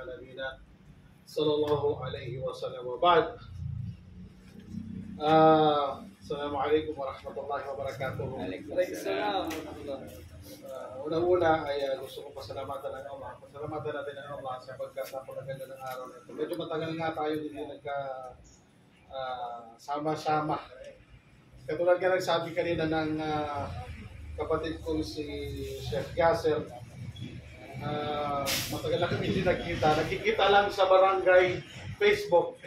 ala nabina sallallahu alaihi wasallam wa ba'd. Assalamualaikum warahmatullahi wabarakatuh. Waalaikumsalam. Una-una ay gusto kong pasalamatan ng Allah. Pasalamatan natin ang Allah sapagkat napakaganda ng araw na ito. Medyo matagal nga tayo hindi sama-sama. Katulad nga nagsabi kanina ng kapatid kong si Chef Gasser, matagal na kami hindi nakikita lang sa barangay Facebook.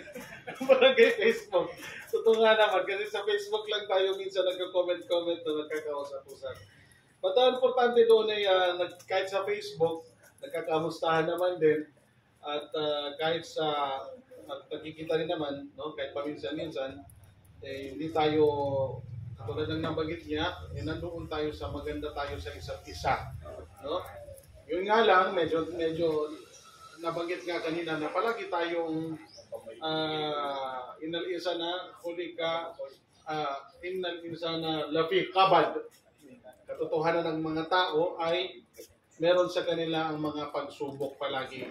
Barangay Facebook. Totoo nga naman, kasi sa Facebook lang tayo minsan nagko-comment-comment na nagkakausap-usap. But ang importante doon ay kahit sa Facebook, nagkakamustahan naman din. At kahit sa nakikita rin naman, no, kahit paminsan-minsan, hindi tayo, katulad ng nabanggit niya, nandoon tayo sa maganda tayo sa isa't isa. No? Yun nga lang, medyo nabanggit nga kanina na palagi tayong innal insana khuliqa innal insana lafi qabad. Katotohanan ng mga tao ay meron sa kanila ang mga pagsubok palagi.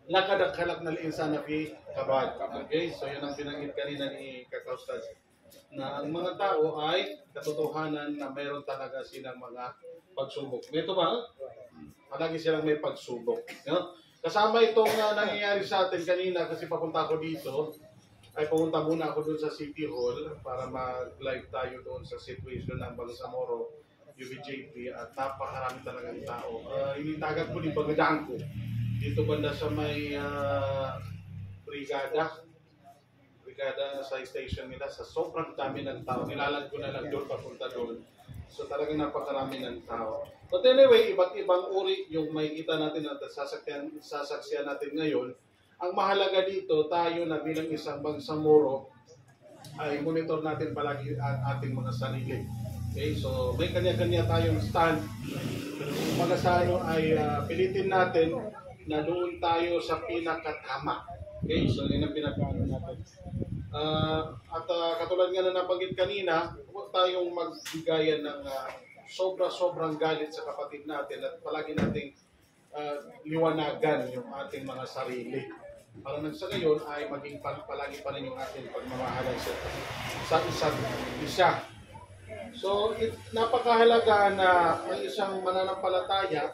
Lakad ang khalaq ng insana fi qabad. Okay? So yun ang binanggit kanina ni Kakaustad, na ang mga tao ay katotohanan na meron talaga silang mga pagsubok. Ito ba? Palagi silang may pagsubok. No? Kasama itong nangyayari sa atin kanina kasi papunta ako dito, ay pumunta muna ako doon sa City Hall para mag-live tayo doon sa situation ng Bangsamoro, UBJP, at napakarami talagang tao. Initagat ko ni Bagadang ko dito banda sa may brigada sa station nila, sa sobrang dami ng tao. Nilalag ko na lang doon papunta doon. So talagang napakarami ng tao. But anyway, iba't ibang uri yung makikita natin at sasaksiyan natin ngayon. Ang mahalaga dito, tayo na bilang isang Bangsamoro ay monitor natin palagi ang ating mga sarili. Okay, so may kanya-kanya tayong stand. Pero kung mga sa ano ay pilitin natin na doon tayo sa pinakatama. Okay, so yun ang pinakaano natin. Katulad nga na nabanggit kanina, huwag tayong magbigayan ng sobrang galit sa kapatid natin at palagi nating liwanagan yung ating mga sarili. Para nang sa gayon ay maging palagi pa rin yung ating pagmamahalan sa isa't isa. So, napakahalaga na ang isang mananampalataya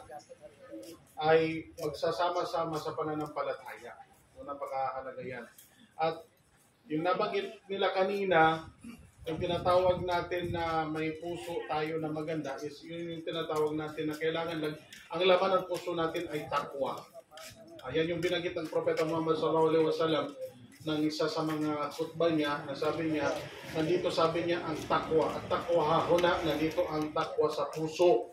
ay magsasama-sama sa pananampalataya. So, napakahalaga yan. At yung nabanggit nila kanina, yung tinatawag natin na may puso tayo na maganda is yun yung tinatawag natin na kailangan lang, ang laman ng puso natin ay takwa. Ayan yung binanggit ng Propeta Muhammad sallallahu alaihi wasallam ng isa sa mga khutbah niya, na sabi niya, nandito sabi niya ang takwa. At takwa hahuna, nandito ang takwa sa puso.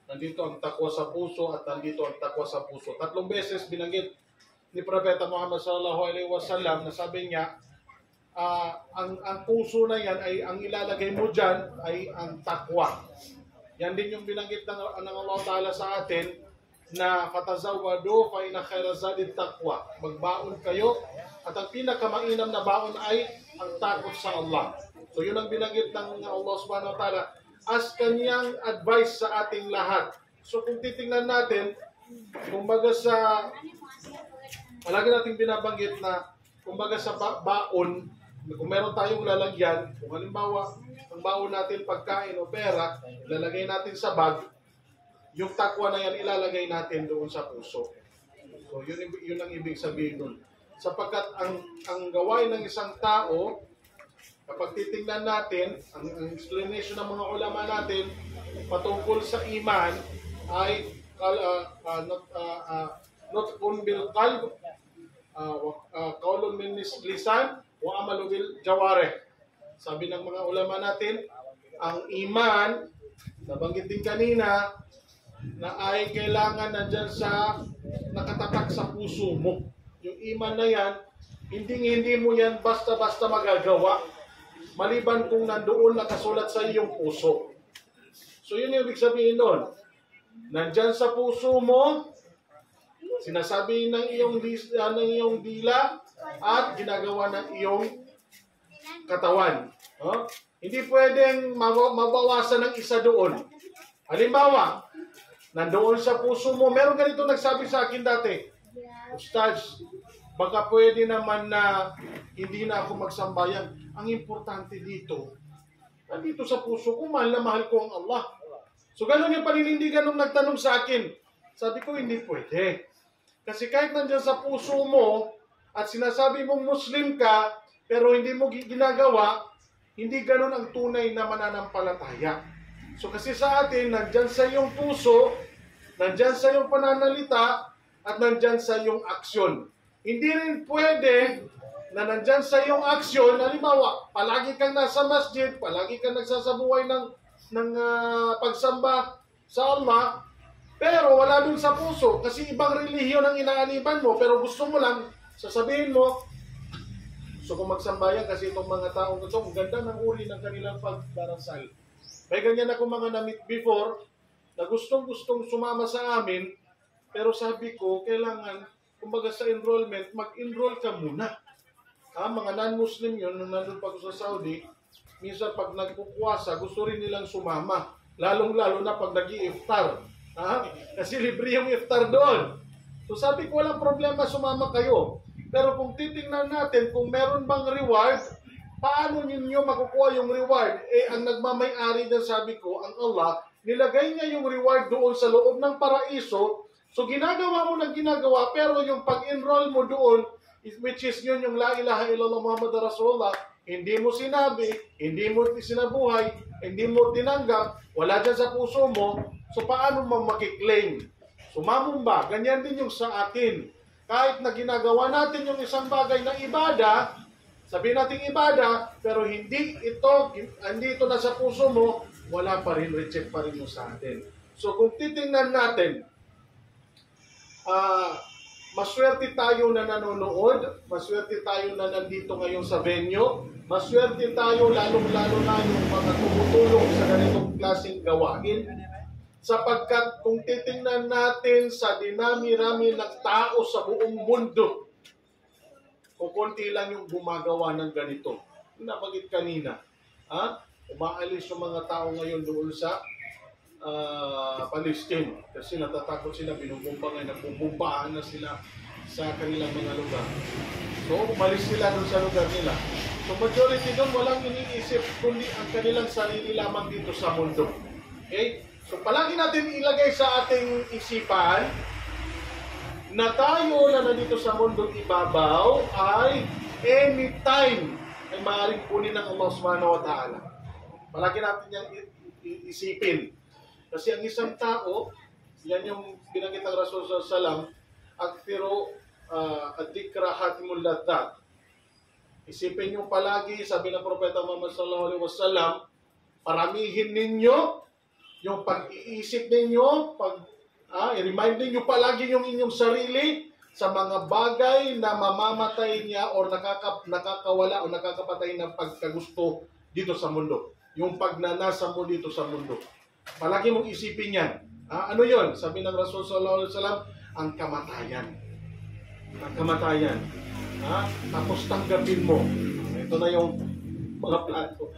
Nandito ang takwa sa puso at nandito ang takwa sa puso. 3 beses binanggit ni Propeta Muhammad sallallahu alaihi wasallam na sabi niya, ang puso na yan ay ang ilalagay mo dyan ay ang takwa. Yan din yung binanggit ng Allah Ta'ala sa atin na fatazawwadu fa inna khayra zadit taqwa. Magbaon kayo at ang pinakamainam na baon ay ang takot sa Allah. So yun ang binanggit ng Allah Subhanahu wa Ta'ala as kanyang advice sa ating lahat. So kung titingnan natin, kumbaga sa palagi nating binabanggit na kumbaga sa baon, kung meron tayong lalagyan, kung halimbawa ang baon natin pagkain o pera, ilalagay natin sa bag, yung takwa na yan ilalagay natin doon sa puso. So yun ang ibig sabihin nun. Sapagkat ang gawain ng isang tao, kapag titingnan natin, ang explanation ng mga ulama natin patungkol sa iman ay not kun bil qalb, qaulun min lisan wa amalu bil jawarih. Sabi ng mga ulama natin, ang iman, nabanggit din kanina, na ay kailangan nandyan sa nakatatak sa puso mo. Yung iman na yan, hindi mo yan basta-basta magagawa, maliban kung nandoon nakasulat sa iyong puso. So yun yung ibig sabihin nun. Nandyan sa puso mo, sinasabi ng iyong dila at ginagawa ng iyong katawan. Hindi pwedeng mabawasan ng isa doon. Halimbawa, nandoon sa puso mo, meron ganito nagsabi sa akin dati, Ustaz, baka pwede naman na hindi na ako magsambayan. Ang importante dito, nandito sa puso ko, mahal na mahal ko ang Allah. So ganun yung paninindigan nung nagtanong sa akin. Sabi ko, hindi pwede. Kasi kahit nandyan sa puso mo at sinasabi mong Muslim ka, pero hindi mo ginagawa, hindi ganun ang tunay na mananampalataya. So kasi sa atin, nandyan sa iyong puso, nandyan sa iyong pananalita, at nandyan sa iyong aksyon. Hindi rin pwede na nandyan sa iyong aksyon, halimbawa, palagi kang nasa masjid, palagi kang nagsasabuhay ng pagsamba sa Allah, pero wala dun sa puso, kasi ibang relihiyon ang inaaniban mo, pero gusto mo lang, sasabihin mo, gusto ko magsambayan kasi itong mga taong ito, ang ganda ng uri ng kanilang pagdarasal. May ganyan ako mga na-meet before, na gustong-gustong sumama sa amin, pero sabi ko, kailangan, kumbaga sa enrollment, mag-enroll ka muna. Mga non-Muslim yun, nung nandun pa ako sa Saudi, minsan pag nagpupuwasa, gusto rin nilang sumama. Lalong-lalo na pag nag-i-iftar. Kasi libre yung iftar doon. So sabi ko, walang problema, sumama kayo. Pero kung titingnan natin, kung meron bang reward, paano ninyo makukuha yung reward? Ang nagmamay-ari na sabi ko, ang Allah, nilagay niya yung reward doon sa loob ng paraiso. So ginagawa mo ng ginagawa, pero yung pag-enroll mo doon, which is yun yung La ilaha illallah Muhammad Rasulullah, hindi mo sinabi, hindi mo sinabuhay, hindi mo tinanggap, wala dyan sa puso mo, so paano mo makiklaim? Sumamumba, ganyan din yung sa atin. Kahit na ginagawa natin yung isang bagay na ibada, sabihin natin ibada, pero hindi ito nasa puso mo, wala pa rin, reject pa rin mo sa atin. So kung titingnan natin, maswerte tayo na nanonood, maswerte tayo na nandito ngayon sa venue, maswerte tayo lalong-lalo na yung mga tumutulong sa ganitong klaseng gawain, sapagkat kung titingnan natin sa dinami-rami ng tao sa buong mundo, kukunti lang yung gumagawa ng ganito. Nabanggit kanina, umaalis yung mga tao ngayon doon sa Palestine kasi natatakot sila, binubumba ngayon, nagbubumbaan na sila sa kanilang mga lugar. So, umalis sila doon sa lugar nila. So, majority doon walang iniisip kundi ang kanilang sarili lamang dito sa mundo. Okay? So, palagi natin ilagay sa ating isipan na tayo na nandito sa mundong ibabaw ay anytime ay maaaring kunin ng Allah subhanahu wa ta'ala. Palagi natin yung isipin. Kasi ang isang tao, yan yung binanggit ng Rasul sallallahu alaihi wasallam, akthiro ad-dikra hatimul ladhat. Isipin nyo palagi, sabi ng Propeta Muhammad sallallahu alaihi wasallam, paramihin ninyo yung pag-iisip ninyo, i-remind ninyo palagi yung inyong sarili sa mga bagay na mamamatay niya o nakakawala o nakakapatay ng pagkagusto dito sa mundo. Yung pagnanasa mo dito sa mundo. Palagi mong isipin yan. Ano yon? Sabi ng Rasul sallallahu alaihi wasallam, ang kamatayan. Ang kamatayan. Tapos tanggapin mo. Ito na yung mga plano.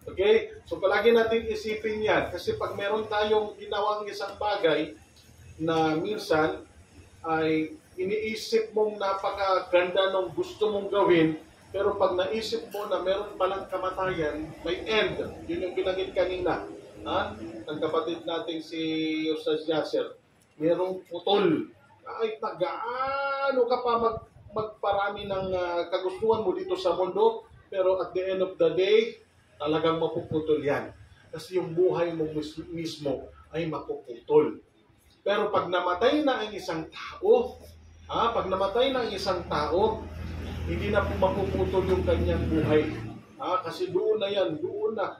Okay? So palagi natin isipin yan. Kasi pag meron tayong ginawang isang bagay na minsan ay iniisip mong napakaganda ng gusto mong gawin, pero pag naisip mo na meron palang kamatayan, may end. Yun yung binanggit kanina. Ng kapatid natin si Ustaz Yasser. Merong putol. Ay, gaano ka pa magparami ng kagustuhan mo dito sa mundo, pero at the end of the day, talagang mapuputol yan. Kasi yung buhay mo mismo ay mapuputol. Pero pag namatay na ang isang tao, hindi na po mapuputol yung kanyang buhay. Kasi doon na yan, doon na.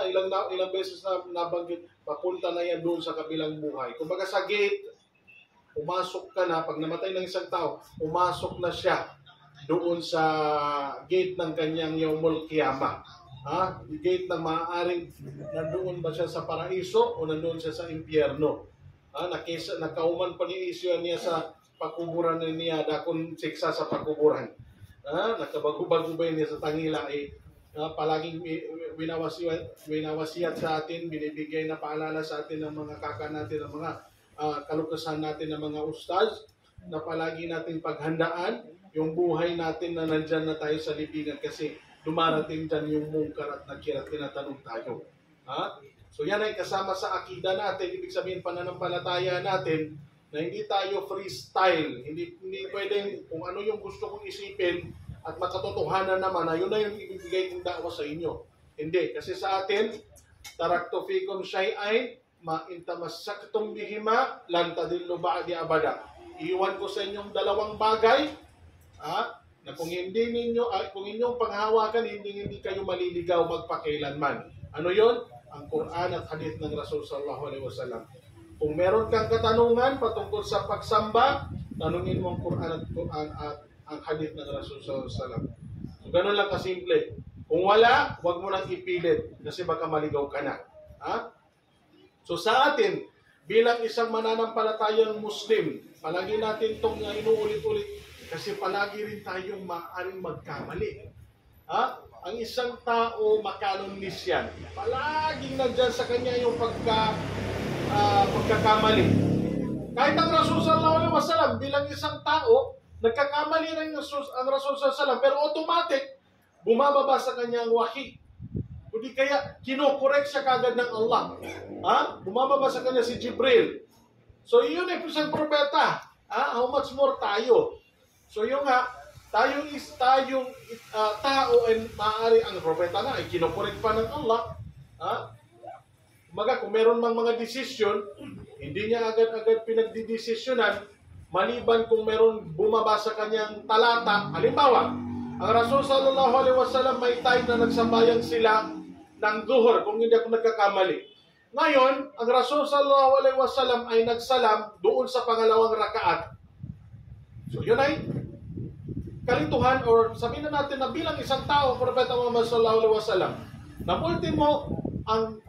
Ilang beses na nabanggit, papunta na yan doon sa kabilang buhay. Kumbaga sa gate, pumasok ka na, pag namatay ng isang tao, pumasok na siya doon sa gate ng kanyang Yaumul Qiyamah. Gate na maaaring nandoon ba siya sa paraiso o nandoon siya sa impyerno. Nakauman pa ni Isyo niya sa pakuburan niya, dakon siksa sa pakuburan. Nakabago-bago ba niya sa tangila palaging winawasiyat sa atin, binibigay na paalala sa atin ng mga kaka natin, ng mga kalukasan natin ng mga ustaz, na palagi natin paghandaan yung buhay natin na nandyan na tayo sa libingan kasi dumarating dyan yung mungkar at nakir at tinatanong tayo. Ha? So yan ay kasama sa akida natin, ibig sabihin pananampalataya natin na hindi tayo freestyle, hindi pwedeng kung ano yung gusto kong isipin at makatotohanan naman na yun na yung ibibigay kong da'wa sa inyo. Hindi, kasi sa atin, tarakto fikum syai'ain ma intamassaktum bihima lan tadillu ba'di abada. Iwan ko sa inyong dalawang bagay, na kung inyong panghawakan, hindi kayo maliligaw magpakailanman. Ano yon? Ang Quran at hadith ng Rasul sallallahu alaihi wasallam. Kung meron kang katanungan patungkol sa pagsamba, tanungin mo ang Quran at ang hadith ng Rasul sallallahu alaihi wasallam. So, ganun lang kasimple. Kung wala, huwag mo nang ipilit kasi baka maligaw ka na. So sa atin, bilang isang mananampalatayang Muslim, palagi natin itong inuulit-ulit kasi palagi rin tayong maaaring magkamali. Ang isang tao, makalumnis yan. Palaging nandyan sa kanya yung pagkakamali. Kahit ang Rasul sallallahu alaihi wasallam, bilang isang tao, nagkakamali rin ang Rasul sallallahu alaihi wasallam, pero automatic, bumababa sa kanyang wahi. Kundi kaya, kinokorek siya kagad ng Allah. Bumababa sa kanya si Jibril. So, yun ay isang propeta. How much more tayo? So, yung tayong tao ay maaari ang propeta nga, ay kinokorek pa ng Allah. Kung meron mang mga desisyon, hindi niya agad-agad pinagdidesisyonan, maliban kung meron bumaba sa kanyang talata. Halimbawa, ang Rasul sallallahu alaihi wasallam may time na nagsambayang sila ng duhur, kung hindi ako nagkakamali. Ngayon, ang Rasul sallallahu alaihi wasallam ay nagsalam doon sa pangalawang rakaat. So yun ay kalituhan, or sabihin na natin na bilang isang tao, Propeta Muhammad sallallahu alaihi wasallam, na ultimo, ang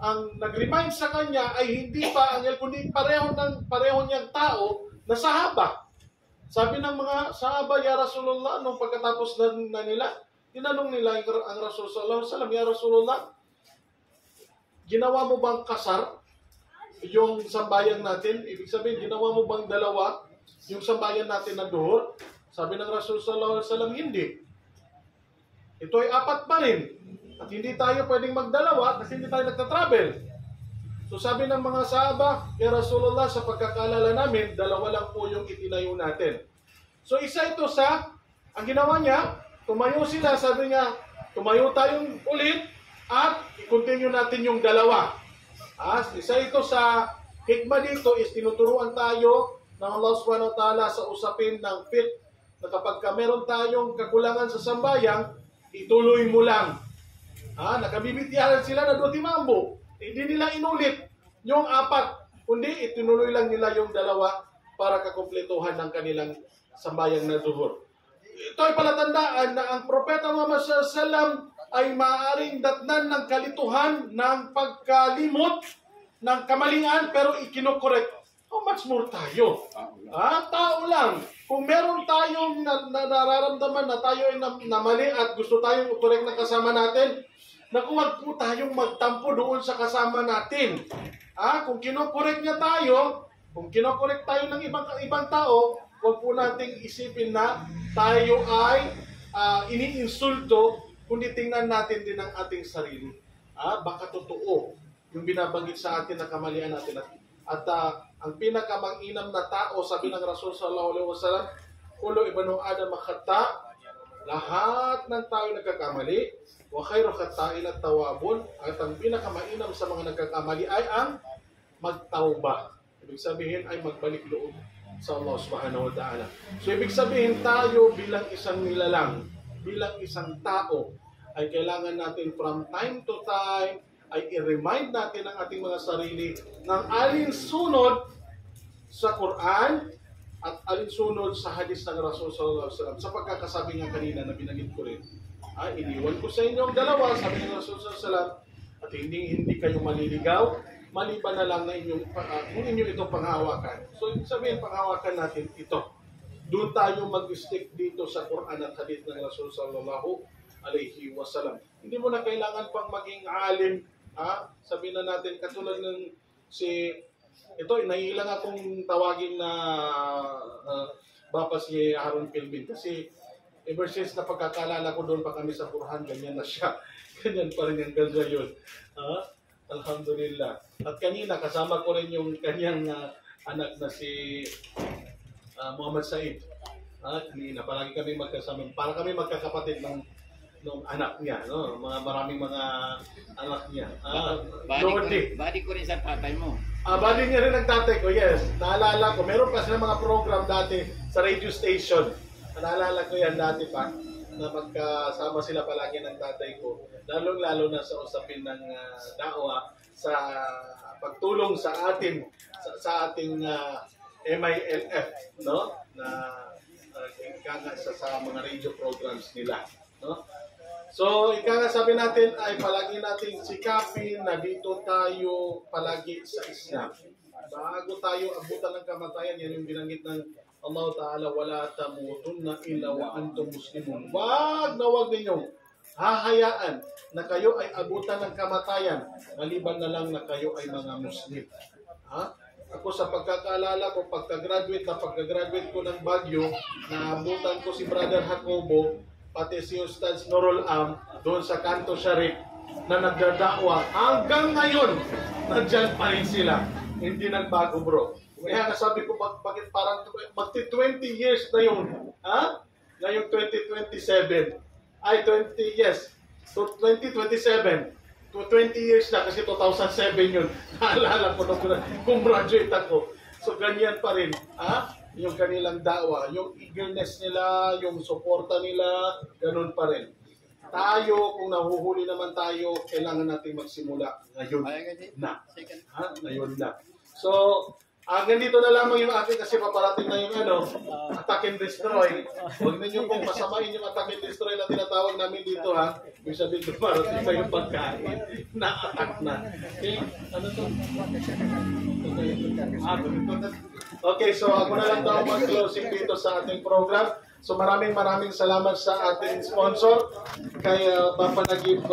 nag-remind sa kanya ay hindi pa angel, kundi pareho niyang tao na sahaba. Sabi ng mga sahaba, Ya Rasulullah, nung pagkatapos na nila, tinanong nila ang Rasul sallallahu alaihi wasallam, Ya Rasulullah, ginawa mo bang kasar yung sambayan natin? Ibig sabihin, ginawa mo bang dalawa yung sambayan natin na duhur? Sabi ng Rasul sallallahu alaihi wasallam, hindi. Ito ay apat pa rin. At hindi tayo pwedeng magdalawa kasi hindi tayo nagta-travel. So sabi ng mga sahaba, Ya Rasulullah, sa pagkakalala namin, dalawa lang po yung itinayo natin. So isa ito ang ginawa niya, tumayo sila, sabi niya, tumayo tayong ulit at i-continue natin yung dalawa. Isa ito sa hikmah dito is tinuturuan tayo ng Allah subhanahu wa ta'ala sa usapin ng fiqh na kapag meron tayong kakulangan sa sambayang, ituloy mo lang. Nakabibitiyahan sila na do timambo. Hindi nila inulit yung apat, kundi itinuloy lang nila yung dalawa para kakumpletuhan ng kanilang sambayang na duhur. Ito ay palatandaan na ang Propeta Muhammad sallallahu alaihi wasallam ay maaaring datnan ng kalituhan, ng pagkalimot, ng kamalingan, pero ikinokorek. How much more tayo? Tao lang. Kung meron tayong nararamdaman na tayo ay namali at gusto tayong korek ng kasama natin, huwag po tayong magtampo doon sa kasama natin. Kung kinokorek niya tayo, kung kinokorek tayo ng ibang tao, huwag po nating isipin na tayo ay iniinsulto, kundi tingnan natin din ang ating sarili. Baka totoo yung binabanggit sa atin na kamalian natin. At ang pinakamang-inam na tao, sabi ng Rasul sallallahu alaihi wasallam, Kullu ibnu Adam khata', lahat ng tao nagkakamali, wa khairu khata'in at-tawwabun, at ang pinakamainam sa mga nagkakamali ay ang magtauba. Ibig sabihin ay magbalik loob sa Allah subhanahu wa ta'ala. So ibig sabihin tayo bilang isang nilalang, bilang isang tao, ay kailangan natin from time to time ay i-remind natin ang ating mga sarili ng alinsunod sa Quran at alinsunod sa hadis ng Rasul sallallahu alaihi wasallam. Sa pagkakasabi nga kanina na binanggit ko rin, iniwan ko sa inyo ang dalawa, sabi ng Rasul sallallahu alaihi wasallam, at hindi kayo maliligaw, maliban na lang na kung inyo itong panghawakan. So, sabihin, panghawakan natin ito. Doon tayo mag-stick dito sa Quran at hadith ng Rasul sallallahu alaihi wasallam. Hindi mo na kailangan pang maging alim. Sabihin na natin, katulad ng si Ito, naiilang akong tawagin na Bapa si Aaron Pilmin kasi ever since na pagkakalala ko doon pa kami sa Burhan, ganyan na siya. Ganyan pa rin hanggang ngayon. Alhamdulillah. At kanina, kasama ko rin yung kanyang anak na si Muhammad Said. Kanina, palagi kami magkasama. Para kami magkakapatid ng anak niya. No? Maraming mga anak niya. Badi ko rin sa tatay mo. Bali niya rin ang tatay ko, yes. Naalala ko, meron pa sila mga program dati sa radio station. Naalala ko yan dati pa, na magkasama sila palagi ng tatay ko. Lalo na sa usapin ng dawa, sa pagtulong sa ating MILF, no? Na sa mga radio programs nila, no? So, sabi natin ay palagi natin sikapin na dito tayo palagi sa Islam. Bago tayo abutan ng kamatayan, yan yung binanggit ng Allah Ta'ala, wala tamutunna illa wa antum muslimun. Wag ninyong hahayaan na kayo ay abutan ng kamatayan, maliban na lang na kayo ay mga Muslim. Ako sa pagkakaalala ko, pagka-graduate ko ng Baguio, naabutan ko si Brother Jacobo, pati si Ustaz Nurul Am, doon sa Kanto Sharif, na nagdadakwa. Hanggang ngayon, nandyan pa rin sila. Hindi nagbago, bro. Kaya sabi ko, bakit parang magti-20 years na yun? Ngayong 2027. Ay, 20, yes. So, 2027. To 20 years na kasi 2007 yun. Naalala ko nung graduate ako. So, ganyan pa rin. Yung kanilang dawa, yung eagerness nila, yung suporta nila, ganun pa rin. Tayo, kung nahuhuli naman tayo, kailangan natin magsimula ngayon na. Ngayon na. So, ganito na lamang yung akin kasi paparating na yung attack and destroy. Huwag ninyo pong pasamain yung attack and destroy na tinatawag namin dito, ha. Yung sabihin ko, parating na yung pagkain. Na-attack na. Okay, ano to? Okay, so ako na lang daw mag-closing dito sa ating program. So maraming salamat sa ating sponsor kay Papa Nagib